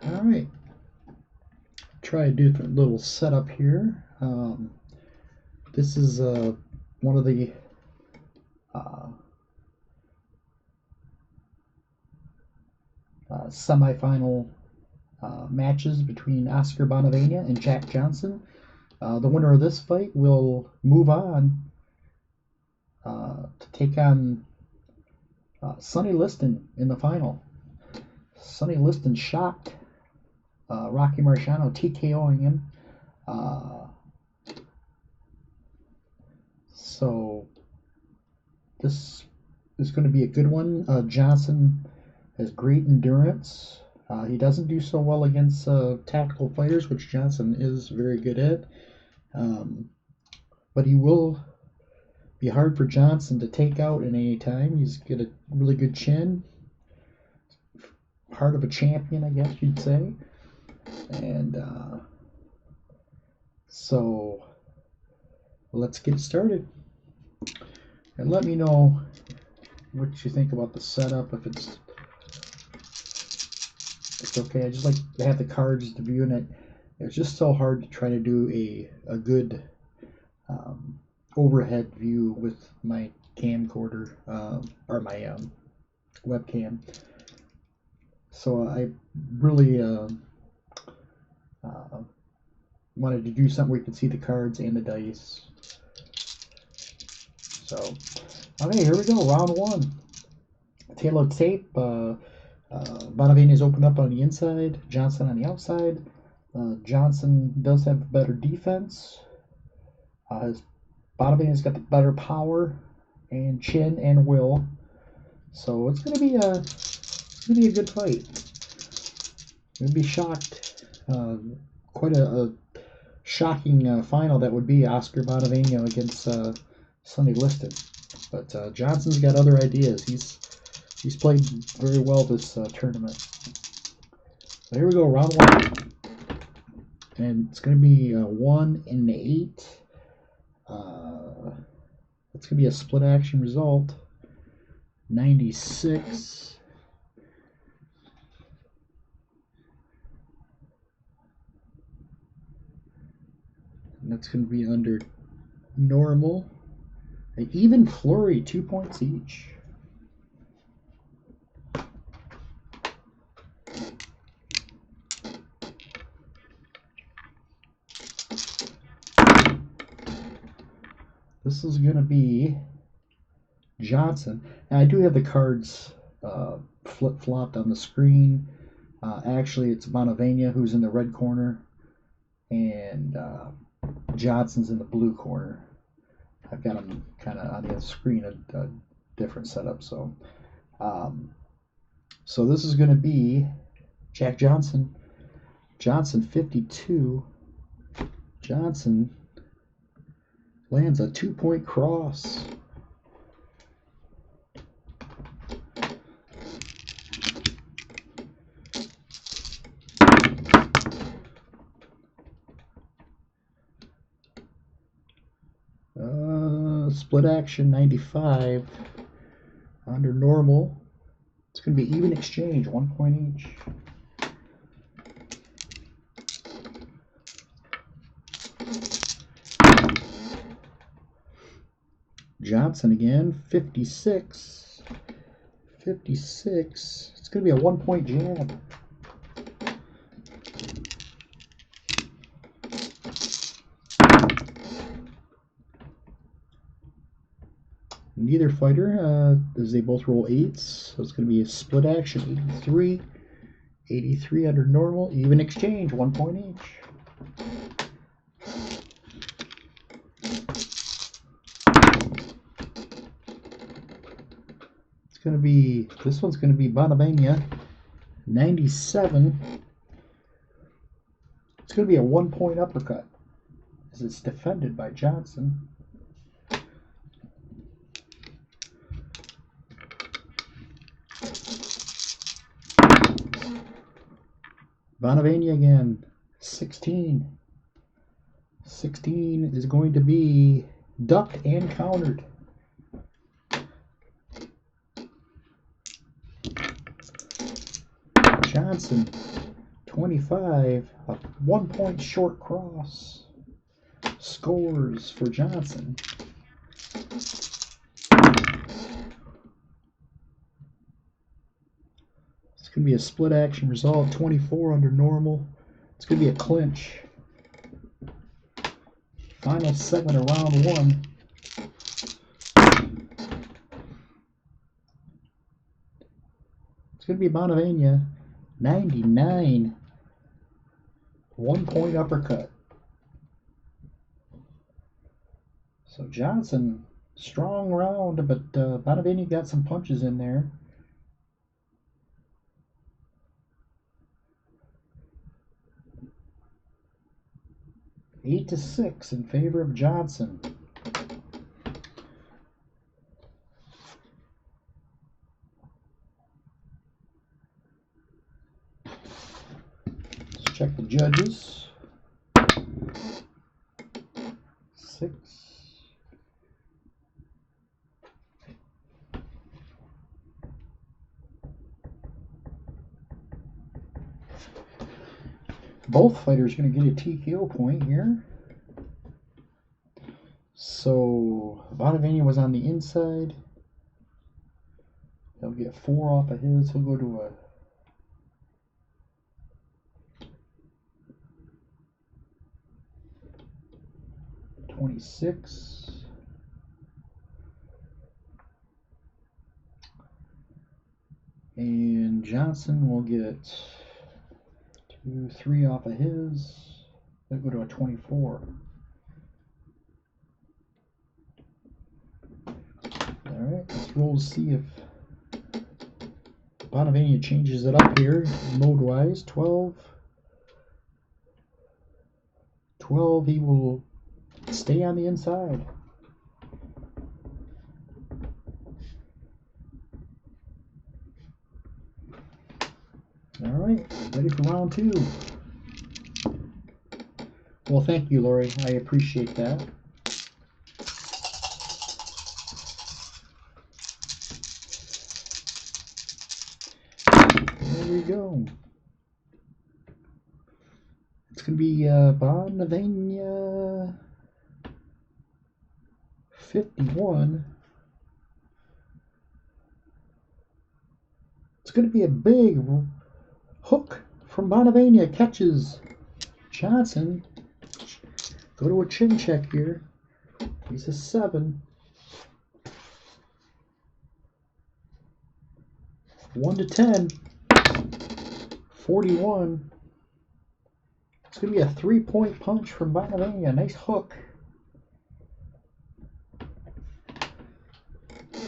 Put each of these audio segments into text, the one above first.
All right. Try a different little setup here. This is one of the semifinal matches between Oscar Bonavena and Jack Johnson. The winner of this fight will move on to take on Sonny Liston in the final. Sonny Liston shocked Rocky Marciano, TKOing him. So this is going to be a good one. Johnson has great endurance. He doesn't do so well against tactical fighters, which Johnson is very good at. But he will be hard for Johnson to take out in any time. He's got a really good chin. Heart of a champion, I guess you'd say. And so let's get started. And let me know what you think about the setup, if it's okay. I just like to have the cards to view in it. It's just so hard to try to do a good overhead view with my camcorder or my webcam. So I really wanted to do something where you could see the cards and the dice. So, okay, here we go, round one. Tail of tape. Bonavena is open up on the inside, Johnson on the outside. Johnson does have better defense. Bonavena's got the better power and chin and will. So it's gonna be a good fight. You'd be shocked. Quite a shocking final that would be Oscar Bonavena against Sonny Liston. But Johnson's got other ideas. He's played very well this tournament. So here we go, round one. And it's going to be 1 and 8. It's going to be a split action result. 96. And that's going to be under normal. An even flurry, 2 points each. This is going to be Johnson. And I do have the cards flip-flopped on the screen. Actually, it's Bonavena who's in the red corner, and Johnson's in the blue corner. I've got them kind of on the screen, a different setup. So this is going to be Jack Johnson. Johnson 52. Johnson lands a 2-point cross. Split action 95. Under normal. It's going to be even exchange, 1 point each. Johnson again, 56. 56. It's going to be a 1-point jab. Neither fighter, as they both roll 8s, so it's going to be a split action, 83. 83 under normal, even exchange, 1 point each. It's going to be, this one's going to be Bonavena, 97. It's going to be a 1-point uppercut, as it's defended by Johnson. Bonavena again, 16. 16 is going to be ducked and countered. Johnson, 25, a 1 point short cross. Scores for Johnson. It's going to be a split action result, 24 under normal. It's going to be a clinch. Final segment of round 1. It's going to be Bonavena, 99. 1 point uppercut. So Johnson, strong round, but Bonavena got some punches in there. Eight to 6 in favor of Johnson. Let's check the judges. 6. Both fighters are going to get a TKO point here. So Bonavena was on the inside. He'll get 4 off of his. He'll go to a 26. And Johnson will get 2, 3 off of his. They'll go to a 24. Alright, let's roll to see if Bonavena changes it up here, mode-wise. 12. 12, he will stay on the inside. Alright, ready for round 2. Well, thank you, Lori. I appreciate that. There we go. It's going to be Bonavena 51. It's going to be a big hook from Bonavena. Catches Johnson. Go to a chin check here. He's a 7. 1 to 10. 41. It's going to be a 3-point punch from Bonavena. Nice hook.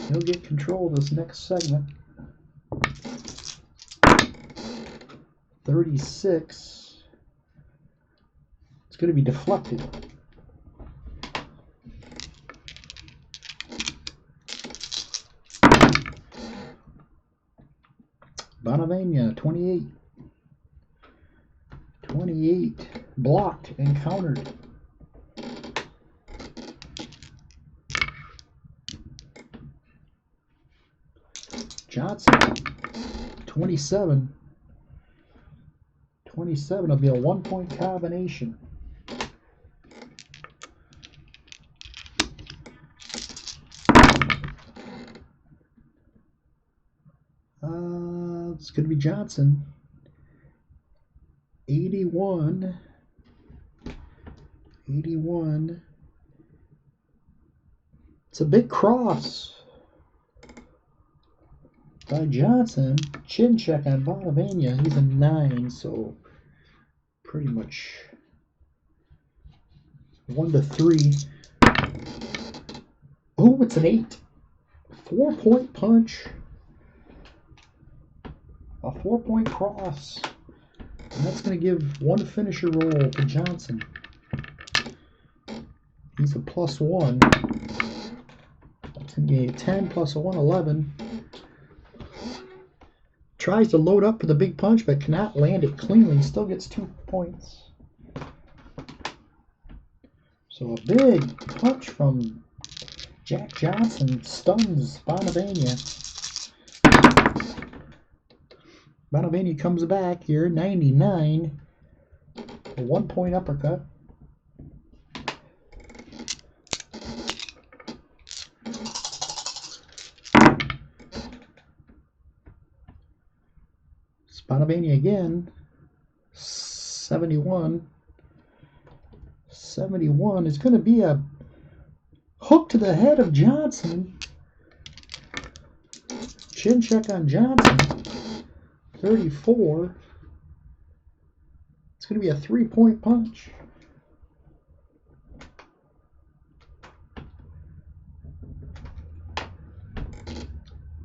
He'll get control of this next segment. 36. It's going to be deflected. Bonavena 28. 28. Blocked and countered. Johnson 27. 27 will be a 1-point combination. It's going to be Johnson. 81. 81. It's a big cross by Johnson. Chin check on Bonavena. He's a 9, so pretty much 1 to 3. Oh, it's an 8. 4-point punch. A 4-point cross. And that's going to give 1 finisher roll to Johnson. He's a +1. That's going to be a 10 plus a 1, 11. Tries to load up for the big punch, but cannot land it cleanly. Still gets 2 points. So a big punch from Jack Johnson stuns Bonavena. Bonavena comes back here, 99. A 1-point uppercut. Bonavena again, 71. 71 is going to be a hook to the head of Johnson. Chin check on Johnson, 34. It's going to be a 3-point punch.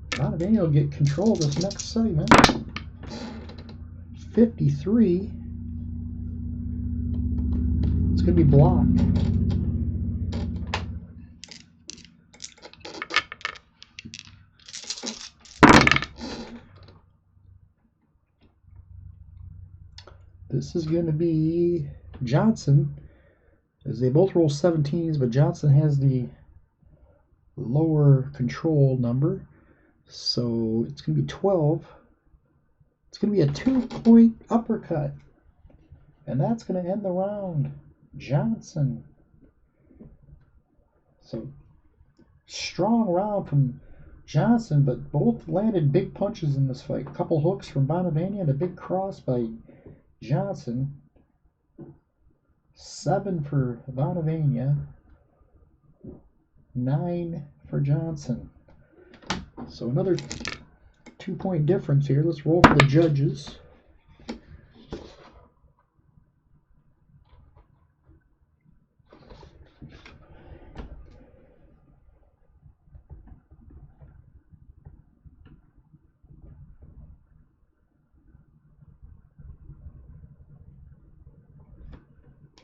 Bonavena will get control of this next segment. 53. It's going to be blocked. This is going to be Johnson, as they both roll 17s, but Johnson has the lower control number. So it's going to be 12. It's going to be a 2-point uppercut. And that's going to end the round. Johnson. So strong round from Johnson, but both landed big punches in this fight. A couple hooks from Bonavena and a big cross by Johnson. 7 for Bonavena. 9 for Johnson. So another 2-point difference here. Let's roll for the judges.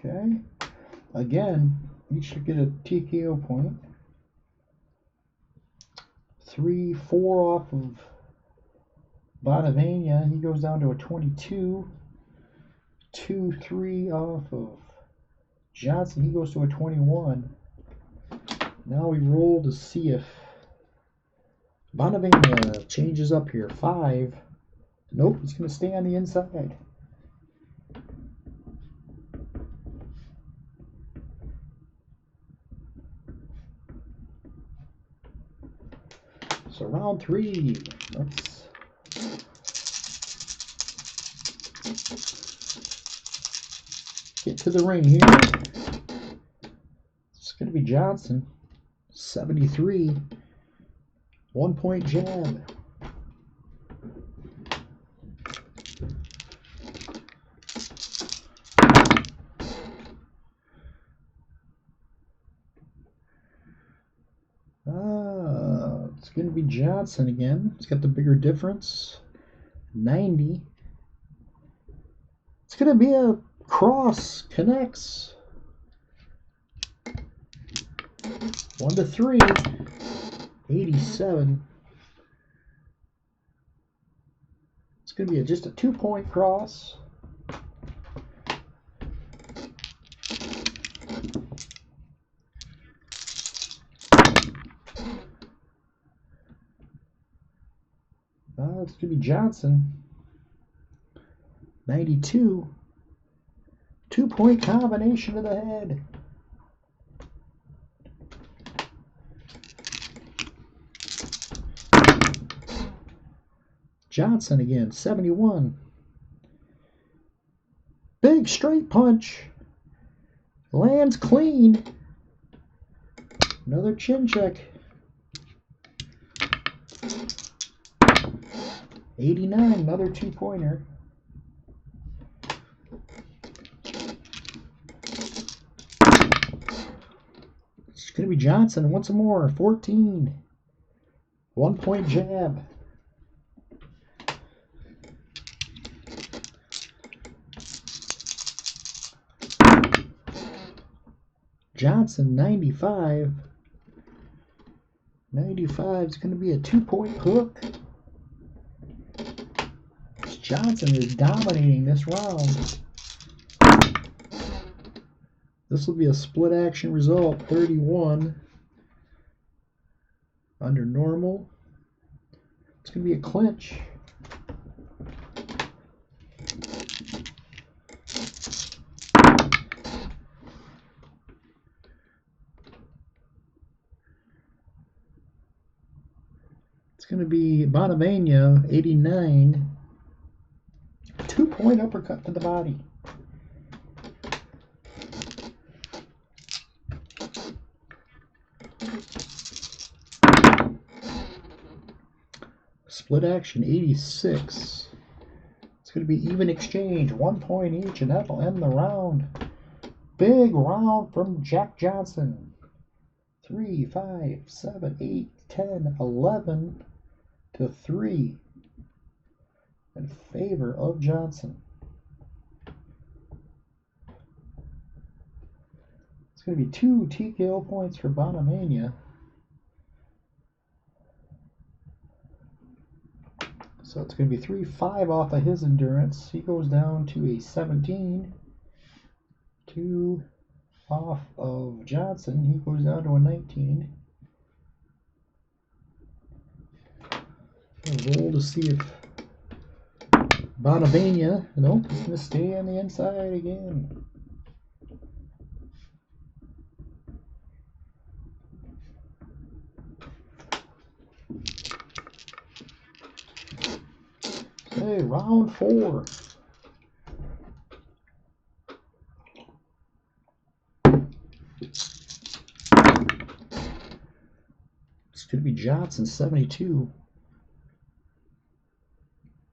Okay. Again, each should get a TKO point. 3, 4 off of Bonavena. He goes down to a 22. 2, 3 off of Johnson. He goes to a 21. Now we roll to see if Bonavena changes up here. 5. Nope, he's going to stay on the inside. So round 3. Let's get to the ring here. It's going to be Johnson, 73. 1-point jab. It's going to be Johnson again. It's got the bigger difference. 90. It's going to be a cross. Connects. 1 to 3. 87. It's going to be just a 2-point cross. It's going to be Johnson. 92. 2-point combination to the head. Johnson again, 71. Big straight punch. Lands clean. Another chin check. 89, another 2-pointer. It's going to be Johnson once more, 14. 1-point jab. Johnson, 95. 95 is going to be a 2-point hook. Johnson is dominating this round. This will be a split action result, 31 under normal. It's going to be a clinch. going to be Bonavena, 89. 2-point uppercut to the body. Split action, 86. It's going to be even exchange, 1 point each, and that'll end the round. Big round from Jack Johnson. 3, 5, 7, 8, 10, 11 to 3 in favor of Johnson. It's going to be 2 TKO points for Bonavena. So it's going to be 3-5 off of his endurance. He goes down to a 17. 2 off of Johnson. He goes down to a 19. We'll roll to see if Bonavena, nope, he's going to stay on the inside again. Okay, round 4. It's going to be Johnson, 72.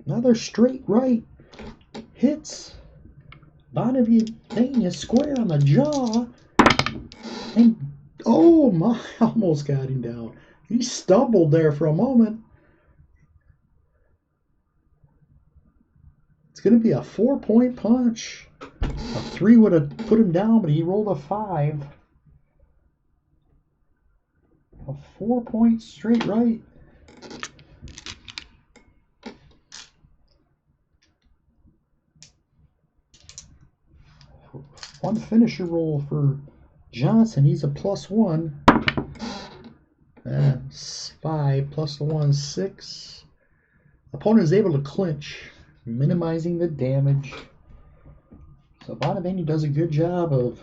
Another straight right. Hits Bonavena square on the jaw. And, oh my, almost got him down. He stumbled there for a moment. It's going to be a 4-point punch. A 3 would have put him down, but he rolled a 5. A 4-point straight right. One finisher roll for Johnson. He's a +1. That's 5 plus the 1, 6. Opponent is able to clinch, minimizing the damage. So Bonavena does a good job of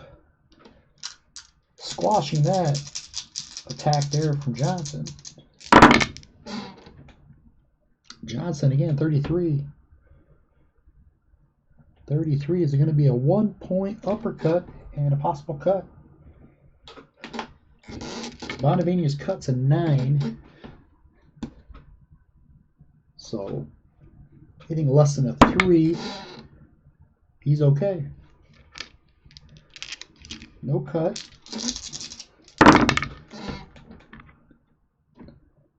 squashing that attack there from Johnson. Johnson again, 33. 33 is going to be a 1-point uppercut and a possible cut. Bonavena's cut's a 9. So hitting less than a 3, he's okay. No cut.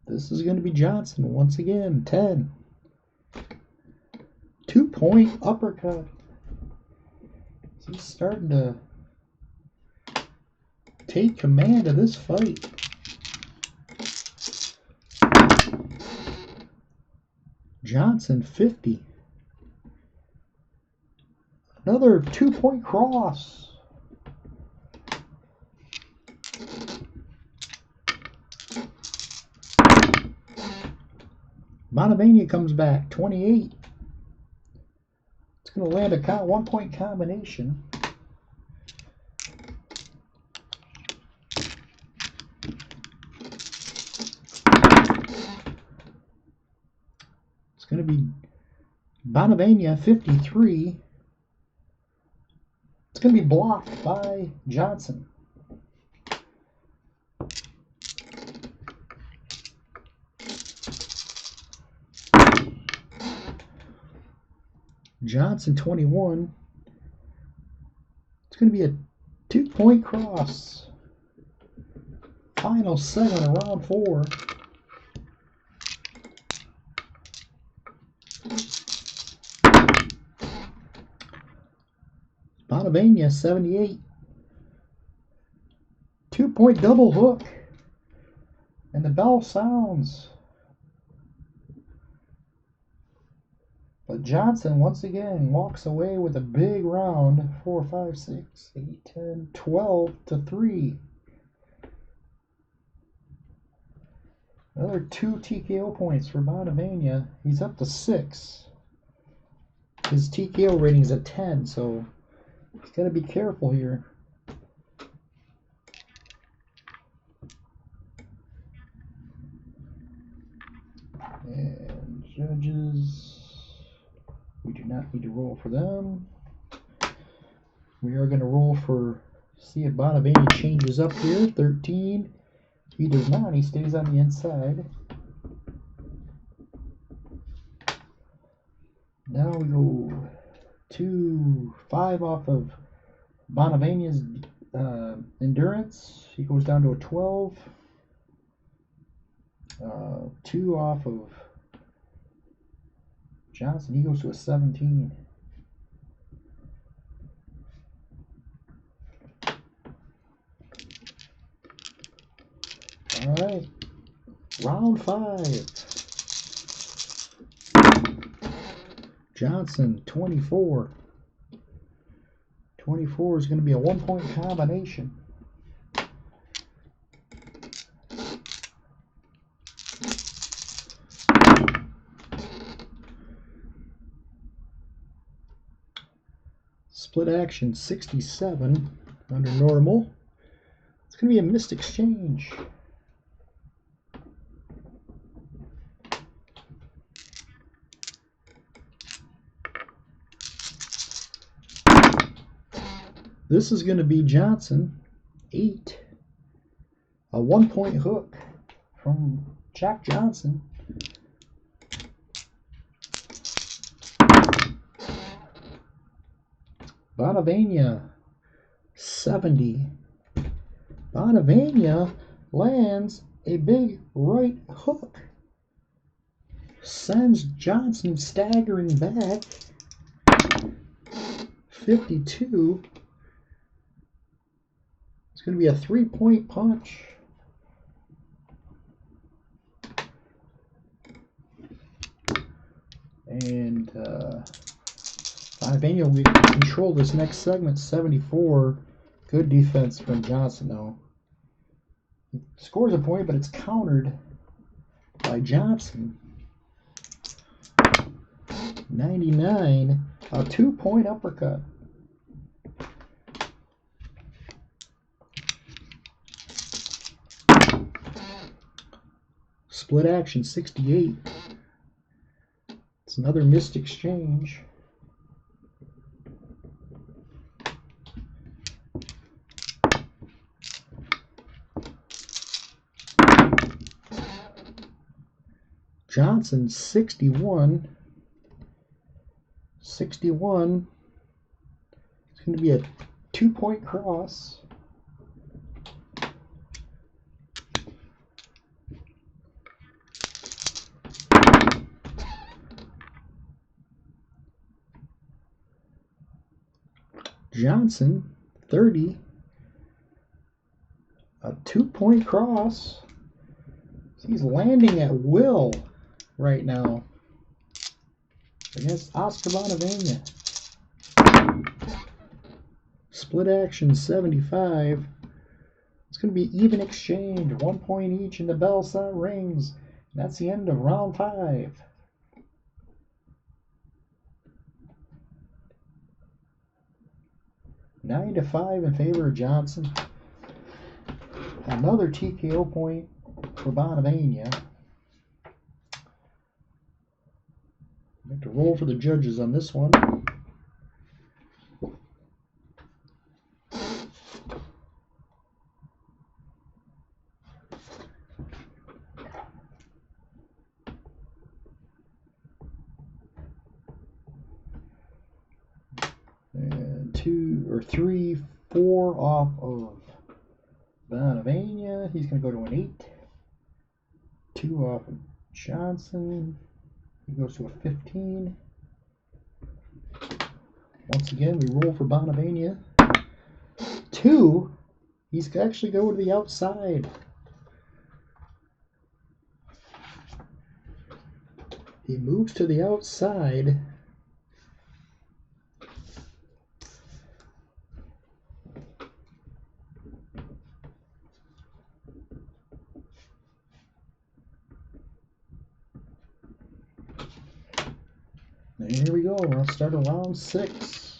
This is going to be Johnson once again, 10. 2-point uppercut. So he's starting to take command of this fight. Johnson, 50. Another 2-point cross. Bonavena comes back, 28. It's going to land a 1-point combination. It's going to be Bonavena, 53. It's going to be blocked by Johnson. Johnson, 21. It's going to be a 2-point cross. Final 7 of round 4. Bonavena, 78. 2-point double hook. And the bell sounds. But Johnson, once again, walks away with a big round. 4, 5, 6, 8, 10, 12 to 3. Another 2 TKO points for Bonavena. He's up to 6. His TKO rating is a 10, so he's got to be careful here. Judges. We do not need to roll for them. We are going to roll for, see if Bonavena changes up here. 13. He does not. He stays on the inside. Now we go 2, 5 off of Bonavena's endurance. He goes down to a 12. 2 off of Johnson. He goes to a 17. All right, round 5. Johnson, 24. 24 is going to be a 1-point combination. Split action, 67 under normal. It's going to be a missed exchange. This is going to be Johnson, 8. A 1-point hook from Jack Johnson. Bonavena, 70. Bonavena lands a big right hook. Sends Johnson staggering back. 52. It's going to be a 3-point punch. And Bonavena will control this next segment, 74. Good defense from Johnson, though. He scores a point, but it's countered by Johnson. 99. A 2-point uppercut. Split action, 68. It's another missed exchange. Johnson, 61. 61. It's going to be a 2-point cross. Johnson, 30. A 2-point cross. He's landing at will right now against Oscar Bonavena. Split action, 75. It's going to be even exchange, 1 point each, and the bell sound rings. And that's the end of round 5. Nine to 5 in favor of Johnson. Another TKO point for Bonavena. I have to roll for the judges on this one. And 2 or 3, 4 off of Bonavena. He's going to go to an 8. 2 off of Johnson. He goes to a 15. Once again, we roll for Bonavena. 2. He's actually going to the outside. He moves to the outside. And here we go. We'll start round 6.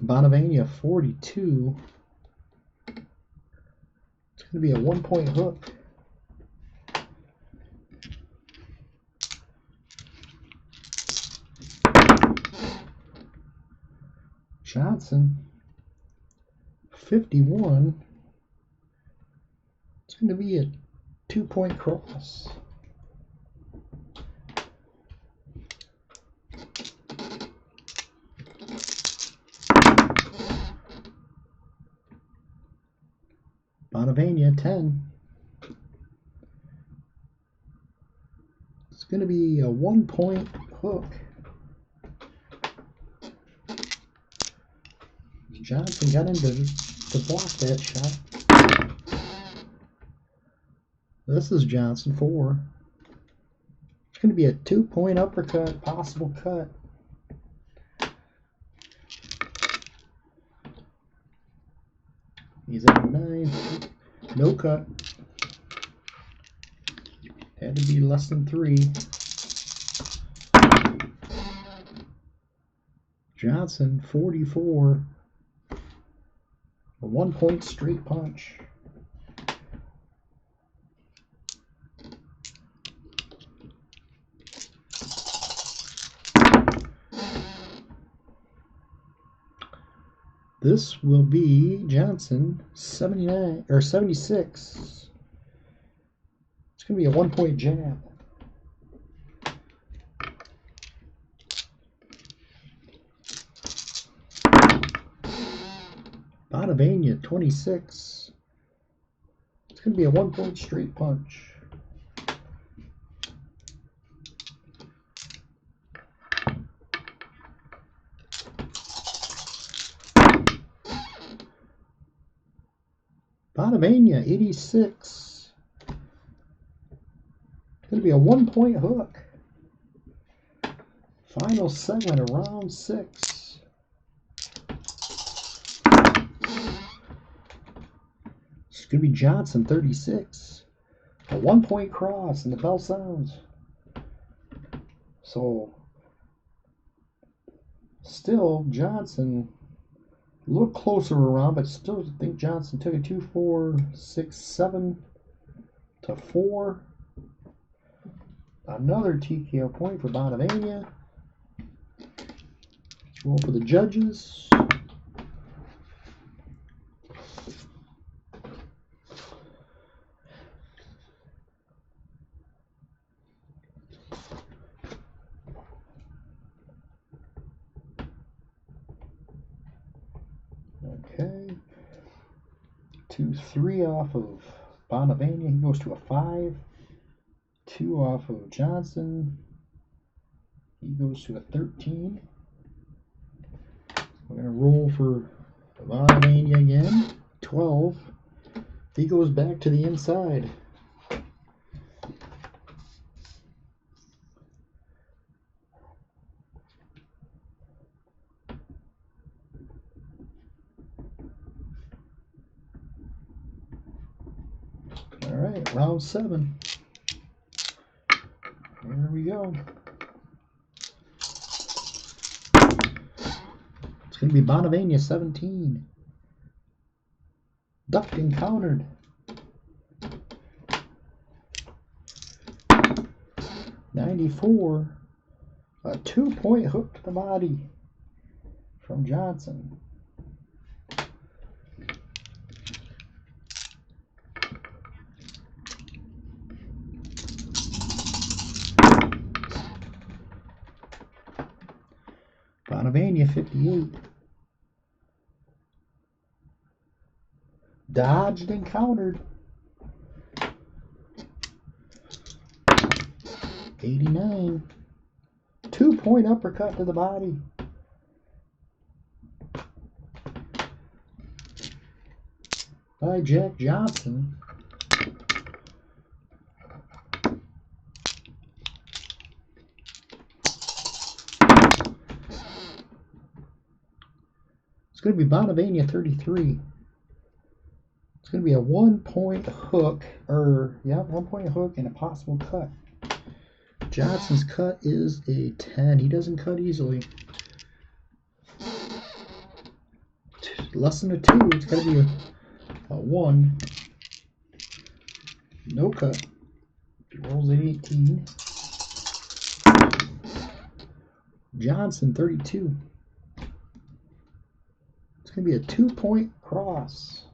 Bonavena, 42. It's going to be a 1-point hook. Johnson, 51. It's going to be a 2-point cross. Bonavena, 10. It's going to be a 1-point hook. Johnson got in to block that shot. This is Johnson, 4. It's going to be a 2-point uppercut, possible cut. He's at 9. No cut. Had to be less than 3. Johnson, 44. A 1-point straight punch. This will be Johnson, 79 or 76. It's going to be a 1-point jab. Bonavena, 26. It's going to be a 1-point straight punch. Bonavena, 86. It's going to be a 1-point hook. Final segment of round 6. It's going to be Johnson, 36. A 1-point cross, and the bell sounds. So, still Johnson a little closer around, but still think Johnson took it 2, 4, 6, 7 to 4. Another TKO point for Bonavena. Roll for the judges. Okay. 2, 3 off of Bonavena. He goes to a 5. 2 off of Johnson. He goes to a 13. We're going to roll for Bonavena again. 12. He goes back to the inside. All right, round 7. Here we go. It's going to be Bonavena, 17. Ducked and countered. 94. A 2-point hook to the body from Johnson. Bonavena, 58. Dodged and countered. 89. 2-point uppercut to the body. By Jack Johnson. It's going to be Bonavena, 33. It's going to be a 1-point hook, 1-point hook and a possible cut. Johnson's cut is a 10. He doesn't cut easily. Less than a 2. It's got to be a 1. No cut. He rolls at 18. Johnson, 32. going to be a 2-point cross.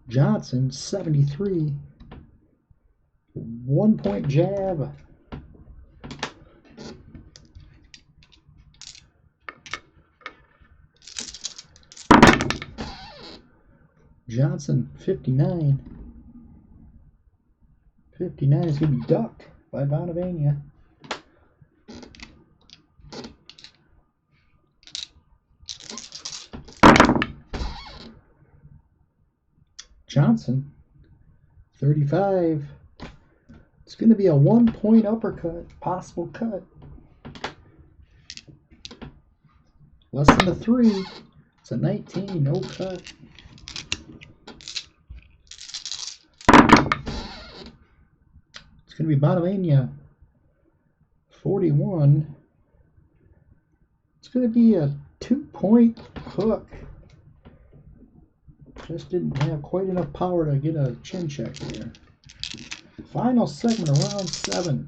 Johnson, 73. 1-point jab. Johnson, 59. 59 is going to be ducked by Bonavena. Johnson, 35. It's going to be a 1-point uppercut, possible cut. Less than a 3. It's a 19, no cut. It's going to be Bonavena, 41. It's going to be a 2-point hook. Just didn't have quite enough power to get a chin check there. Final segment of round 7.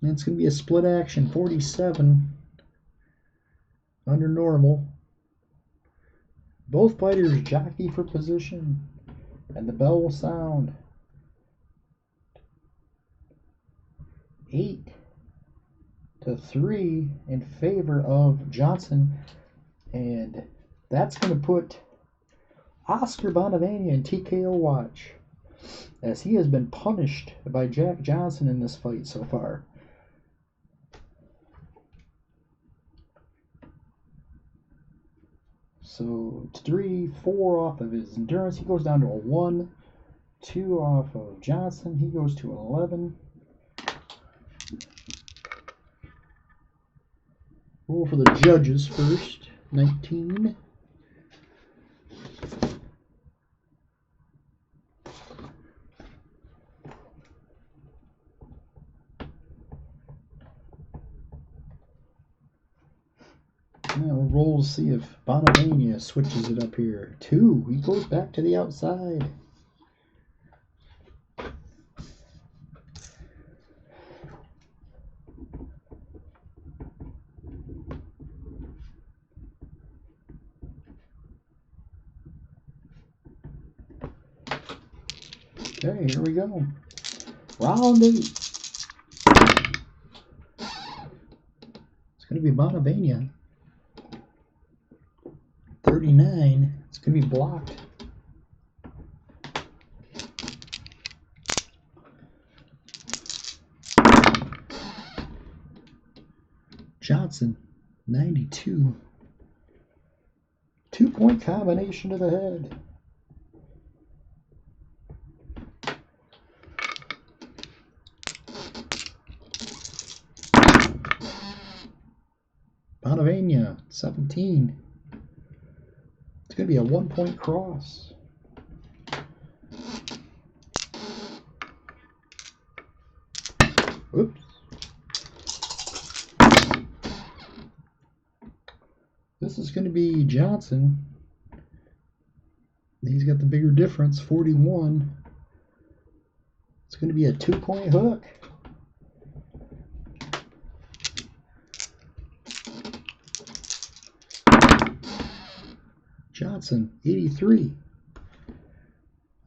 And it's going to be a split action, 47. Under normal. Both fighters jockey for position. And the bell will sound. 8-3 in favor of Johnson. And that's going to put Oscar Bonavena in TKO watch, as he has been punished by Jack Johnson in this fight so far. So 3, 4 off of his endurance. He goes down to a 1. 2 off of Johnson. He goes to 11. Roll for the judges first. 19. Now we'll roll to see if Bonavena switches it up here. 2. He goes back to the outside. Okay, here we go. Round 8. It's going to be Bonavena. 39. It's going to be blocked. Johnson, 92. 2-point combination to the head. Bonavena, 17. It's going to be a 1-point cross. Oops. This is going to be Johnson. He's got the bigger difference, 41. It's going to be a 2-point hook. Johnson, 83.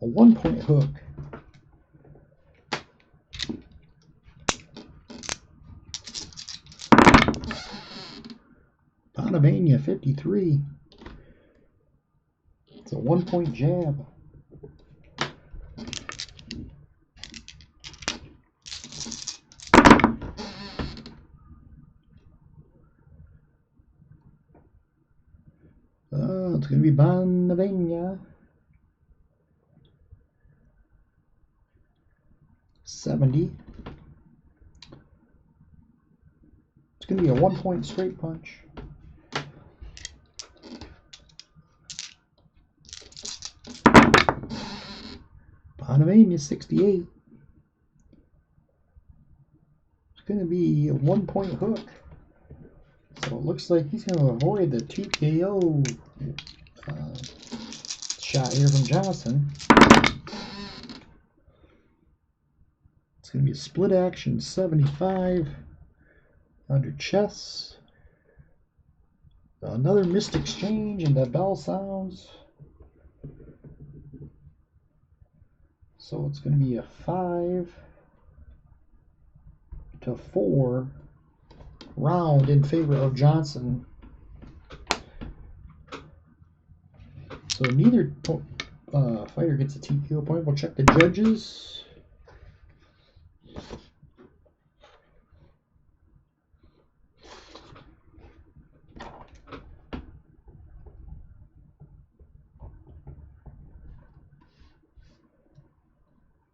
A 1-point hook. Bonavena, 53. It's a 1-point jab. It's going to be Bonavena. 70. It's going to be a 1-point straight punch. Bonavena, 68. It's going to be a 1-point hook. So it looks like he's going to avoid the TKO shot here from Johnson. It's It's going to be a split action 75 under chess. Another missed exchange, and the bell sounds. So it's going to be a 5-4 round in favor of Johnson. So neither fighter gets a TKO point. We'll check the judges.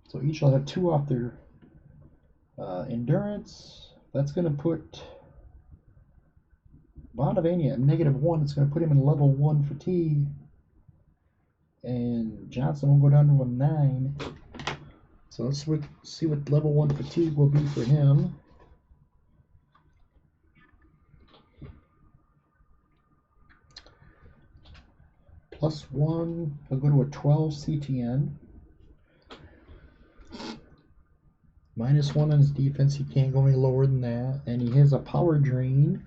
So each will have 2 off their endurance. That's going to put Bonavena at -1. It's going to put him in level 1 fatigue. And Johnson will go down to a 9. So let's see what level 1 fatigue will be for him. +1, he'll go to a 12 CTN. -1 on his defense, he can't go any lower than that. And he has a power drain,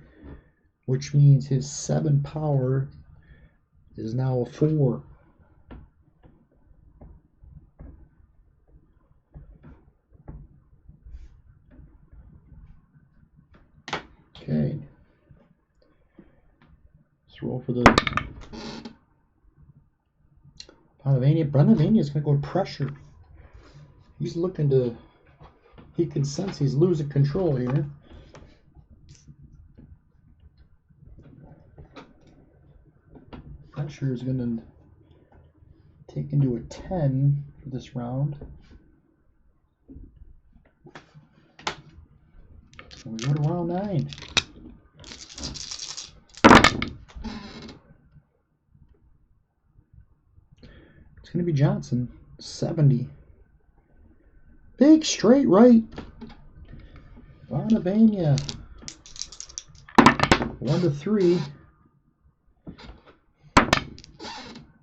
which means his 7 power is now a 4. Okay. Let's roll for the Bonavena. Bonavena is going to go pressure. He's looking to... He can sense he's losing control here. Pressure is going to take into a 10 for this round. So we go to round 9. It's going to be Johnson, 70. Big straight right. Bonavena, 1-3.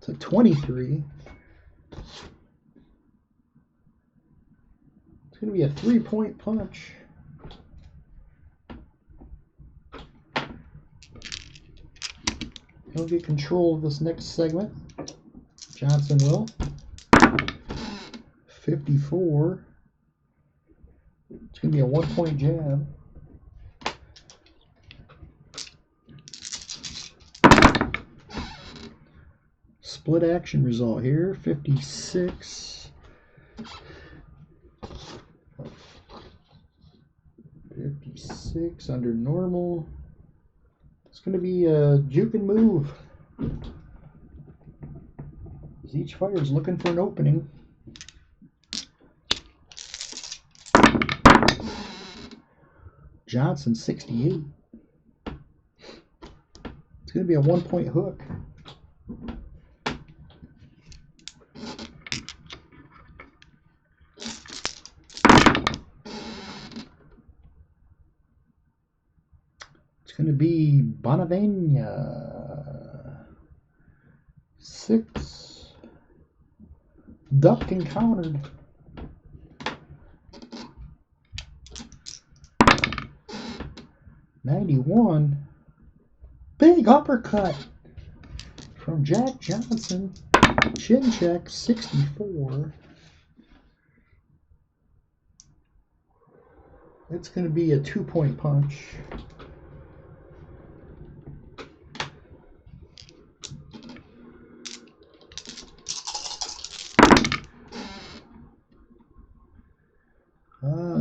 To 23. It's going to be a 3-point punch. He'll get control of this next segment. Johnson will. 54. It's going to be a 1-point jab. Split action result here, 56. 56 under normal. It's going to be a juke and move. As each fighter is looking for an opening. Johnson, 68. It's going to be a 1-point hook. It's going to be Bonavena. 6. Ducked and countered. 91. Big uppercut from Jack Johnson. Chin check, 64. It's going to be a 2-point punch.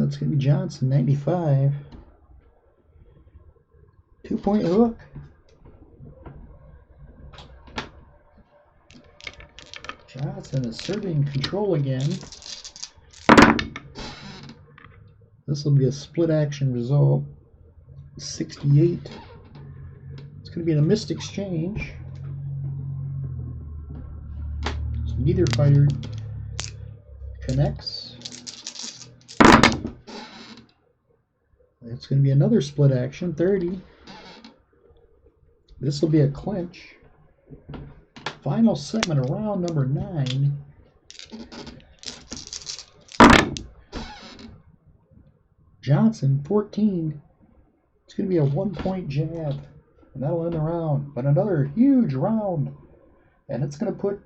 It's going to be Johnson, 95. 2-point hook. Johnson asserting control again. This will be a split action result. 68. It's going to be in a missed exchange. So neither fighter connects. It's going to be another split action, 30. This will be a clinch. Final segment of round number 9. Johnson, 14. It's going to be a 1-point jab, and that'll end the round. But another huge round, and it's going to put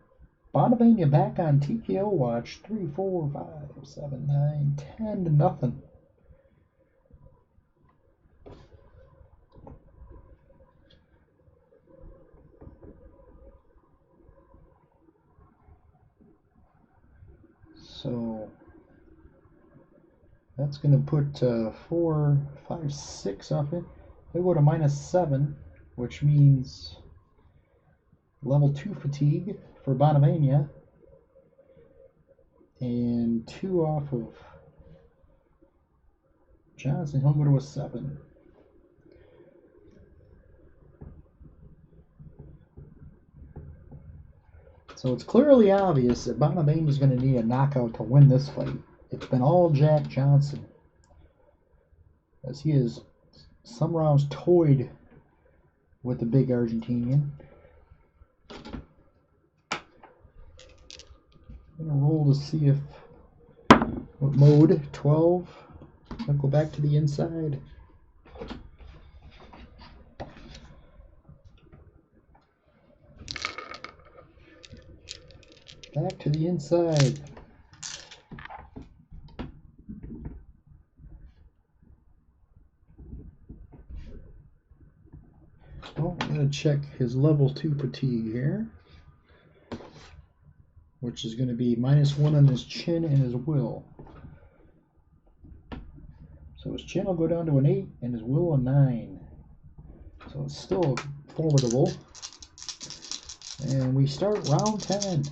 Bonavena back on TKO watch. 3, 4, 5, 7, 9, 10 to nothing. So that's going to put 4, 5, 6 up it. They go to -7, which means level 2 fatigue for Bonavena, and 2 off of Johnson. He'll go to a 7. So it's clearly obvious that Bonavena is going to need a knockout to win this fight. It's been all Jack Johnson, as he has some rounds toyed with the big Argentinian. I'm going to roll to see if what mode. 12. I'll go back to the inside. Back to the inside. Oh, I'm going to check his level 2 fatigue here, which is going to be -1 on his chin and his will. So his chin will go down to an 8 and his will a 9. So it's still formidable. And we start round 10.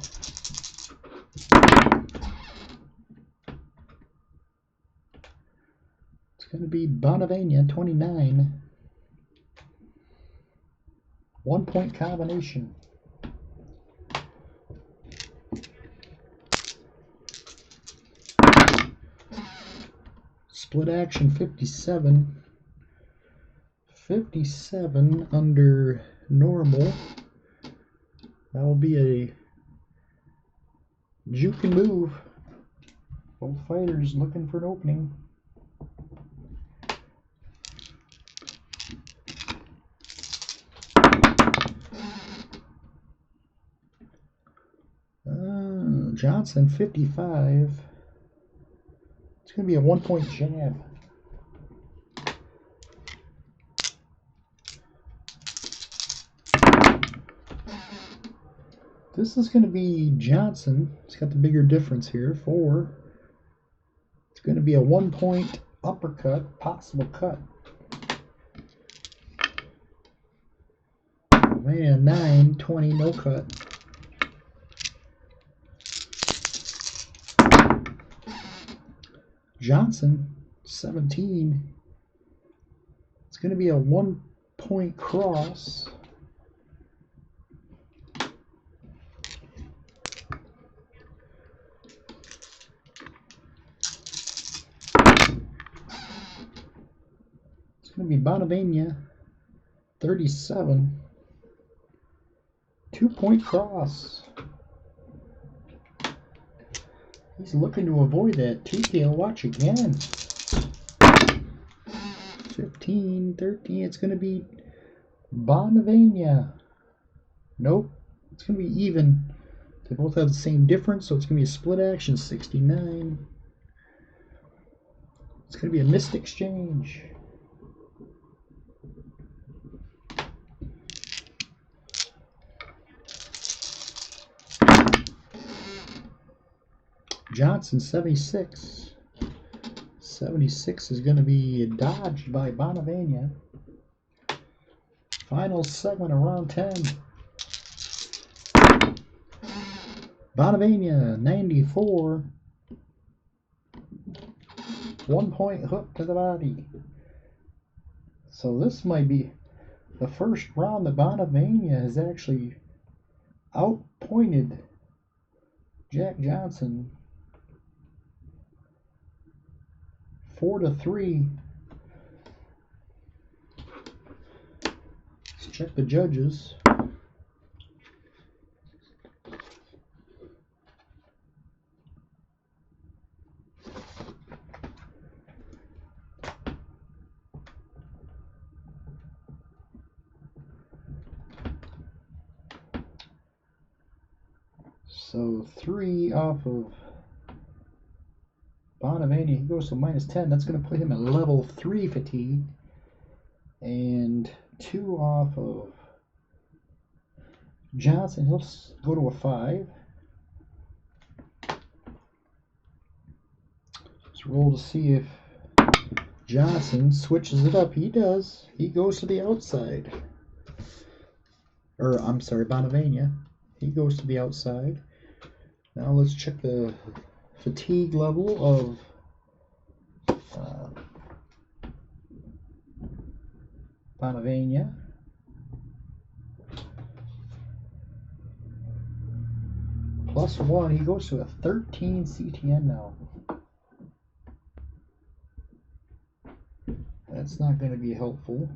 It's going to be Bonavena, 29. 1-point combination. Split action, 57. 57 under normal. That will be a juke and move. Both fighters looking for an opening. Johnson, 55. It's going to be a 1-point jab. This is going to be Johnson. It's got the bigger difference here. 4. It's going to be a 1-point uppercut, possible cut. Oh man, 9, 20, no cut. Johnson, 17. It's going to be a 1-point cross. It's going to be Bonavena, 37. 2-point cross. He's looking to avoid that TKO watch again. 15, 13. It's going to be Bonavena. Nope. It's going to be even. They both have the same difference, so it's going to be a split action. 69. It's going to be a missed exchange. Johnson, 76. 76 is going to be dodged by Bonavena. Final segment of round 10. Bonavena, 94. 1-point hook to the body. So this might be the first round that Bonavena has actually outpointed Jack Johnson. 4-3. Let's check the judges. So 3 off of Bonavena. He goes to -10. That's going to put him at level 3 fatigue. And 2 off of Johnson. He'll go to a 5. Let's roll to see if Johnson switches it up. He does. He goes to the outside. Or, I'm sorry, Bonavena. He goes to the outside. Now let's check the fatigue level of Bonavena. +1. He goes to a 13 CTN now. That's not going to be helpful.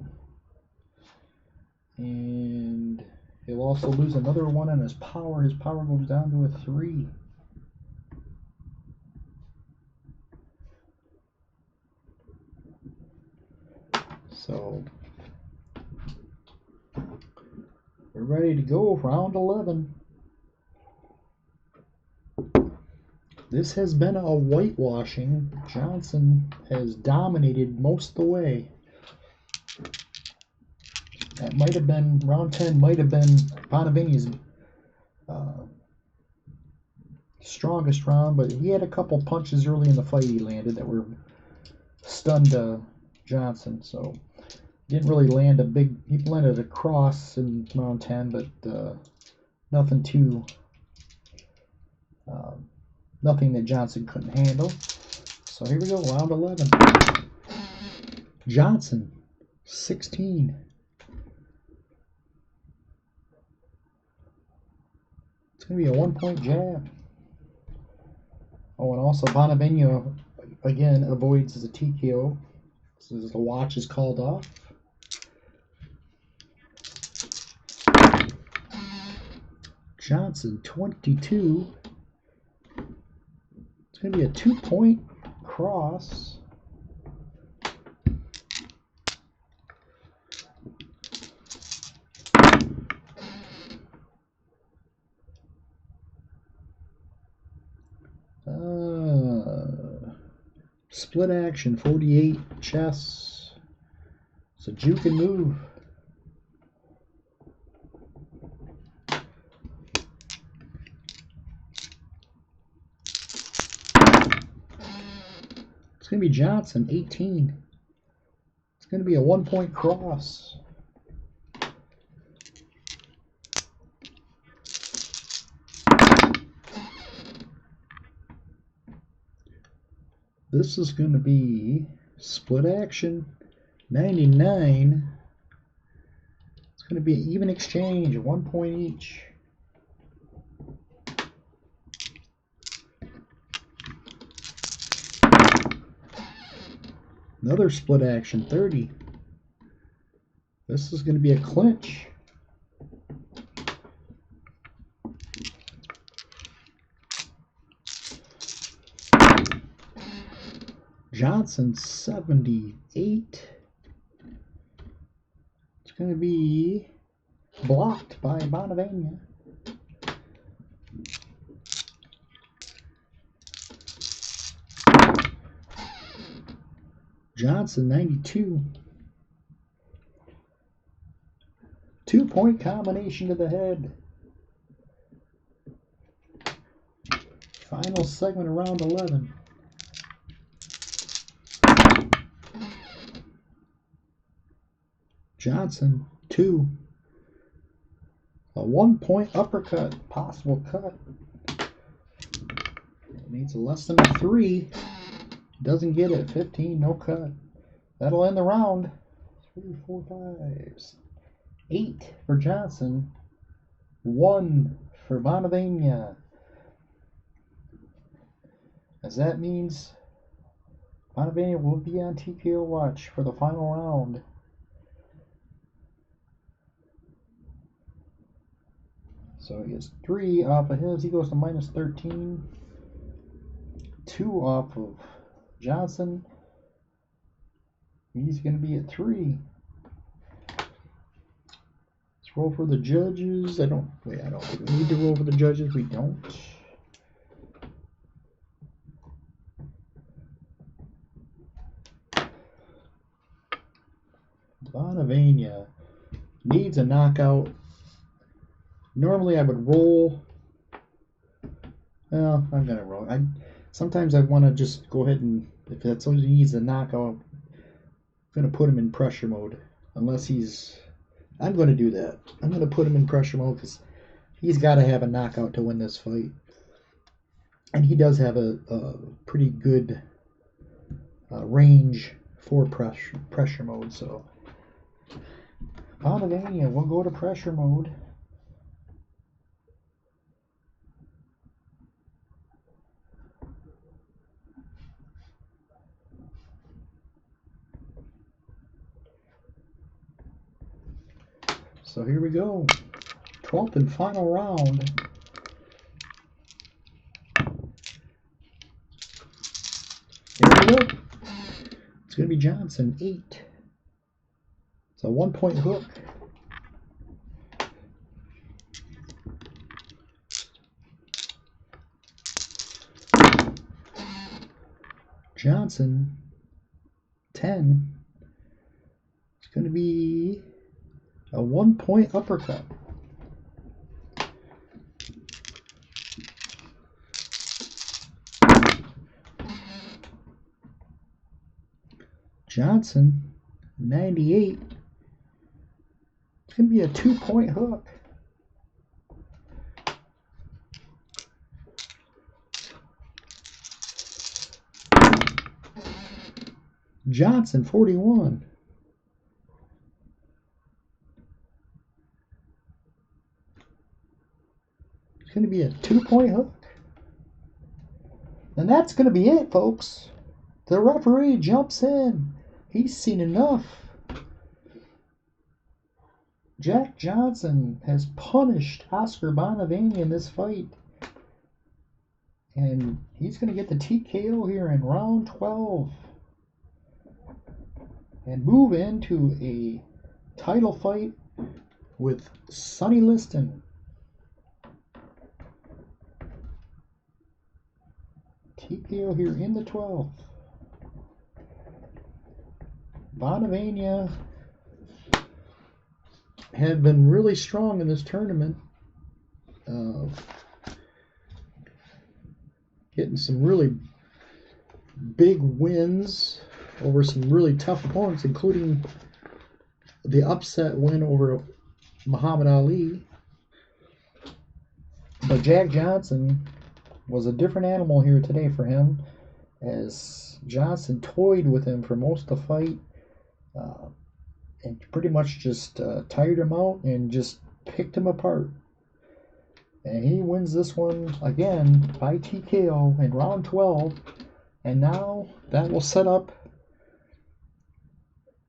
And he'll also lose another 1 on his power. His power goes down to a 3. So we're ready to go. Round 11. This has been a whitewashing. Johnson has dominated most of the way. That might have been, round 10 might have been Bonavena's strongest round, but he had a couple punches early in the fight he landed that were stunned Johnson. So didn't really land a big, he landed a cross in round 10, but nothing too, nothing that Johnson couldn't handle. So here we go, round 11. Johnson, 16. It's going to be a 1-point jab. Oh, and also Bonavena, again, avoids the TKO. So the watch is called off. Johnson, 22. It's going to be a 2-point cross. Split action, 48 chess. It's a juke and move. It's going to be Johnson, 18. It's going to be a 1-point cross. This is going to be split action, 99. It's going to be an even exchange, 1 point each. Another split action, 30. This is going to be a clinch. Johnson, 78. It's going to be blocked by Bonavena. Johnson, 92. 2-point combination to the head. Final segment of round 11. Johnson, 2. A 1-point uppercut, possible cut. Needs less than a 3. Doesn't get it. 15, no cut. That'll end the round. 3, 4, 5, 8 for Johnson. 1 for Bonavena. As that means Bonavena will be on TKO watch for the final round. So he has 3 off of his. He goes to -13. 2 off of Johnson. He's going to be at 3. Let's Let's roll for the judges. I don't think we need to roll for the judges. We don't. Bonavena needs a knockout. Normally I would roll. Well, I'm gonna roll. Sometimes I want to just go ahead and, if that's somebody he needs a knockout, I'm gonna put him in pressure mode. Unless he's, I'm gonna do that. I'm gonna put him in pressure mode because he's got to have a knockout to win this fight, and he does have a pretty good range for pressure mode. So Bonavena will go to pressure mode. So here we go. 12th and final round. Here we go. It's going to be Johnson, 8. It's a 1-point hook. Johnson, 10. It's going to be a 1-point uppercut. Johnson, 98. It's going to be a 2-point hook. Johnson, 41. It's going to be a 2-point hook. And that's going to be it, folks. The referee jumps in. He's seen enough. Jack Johnson has punished Oscar Bonavena in this fight. And he's going to get the TKO here in round 12. And move into a title fight with Sonny Liston. TKO here in the 12th. Bonavena had been really strong in this tournament. Getting some really big wins over some really tough opponents, including the upset win over Muhammad Ali. But Jack Johnson was a different animal here today for him, as Johnson toyed with him for most of the fight and pretty much just tired him out and just picked him apart. And he wins this one again by TKO in round 12. And now that will set up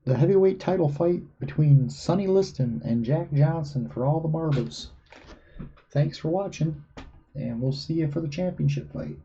the heavyweight title fight between Sonny Liston and Jack Johnson for all the marbles. Thanks for watching, and we'll see you for the championship fight.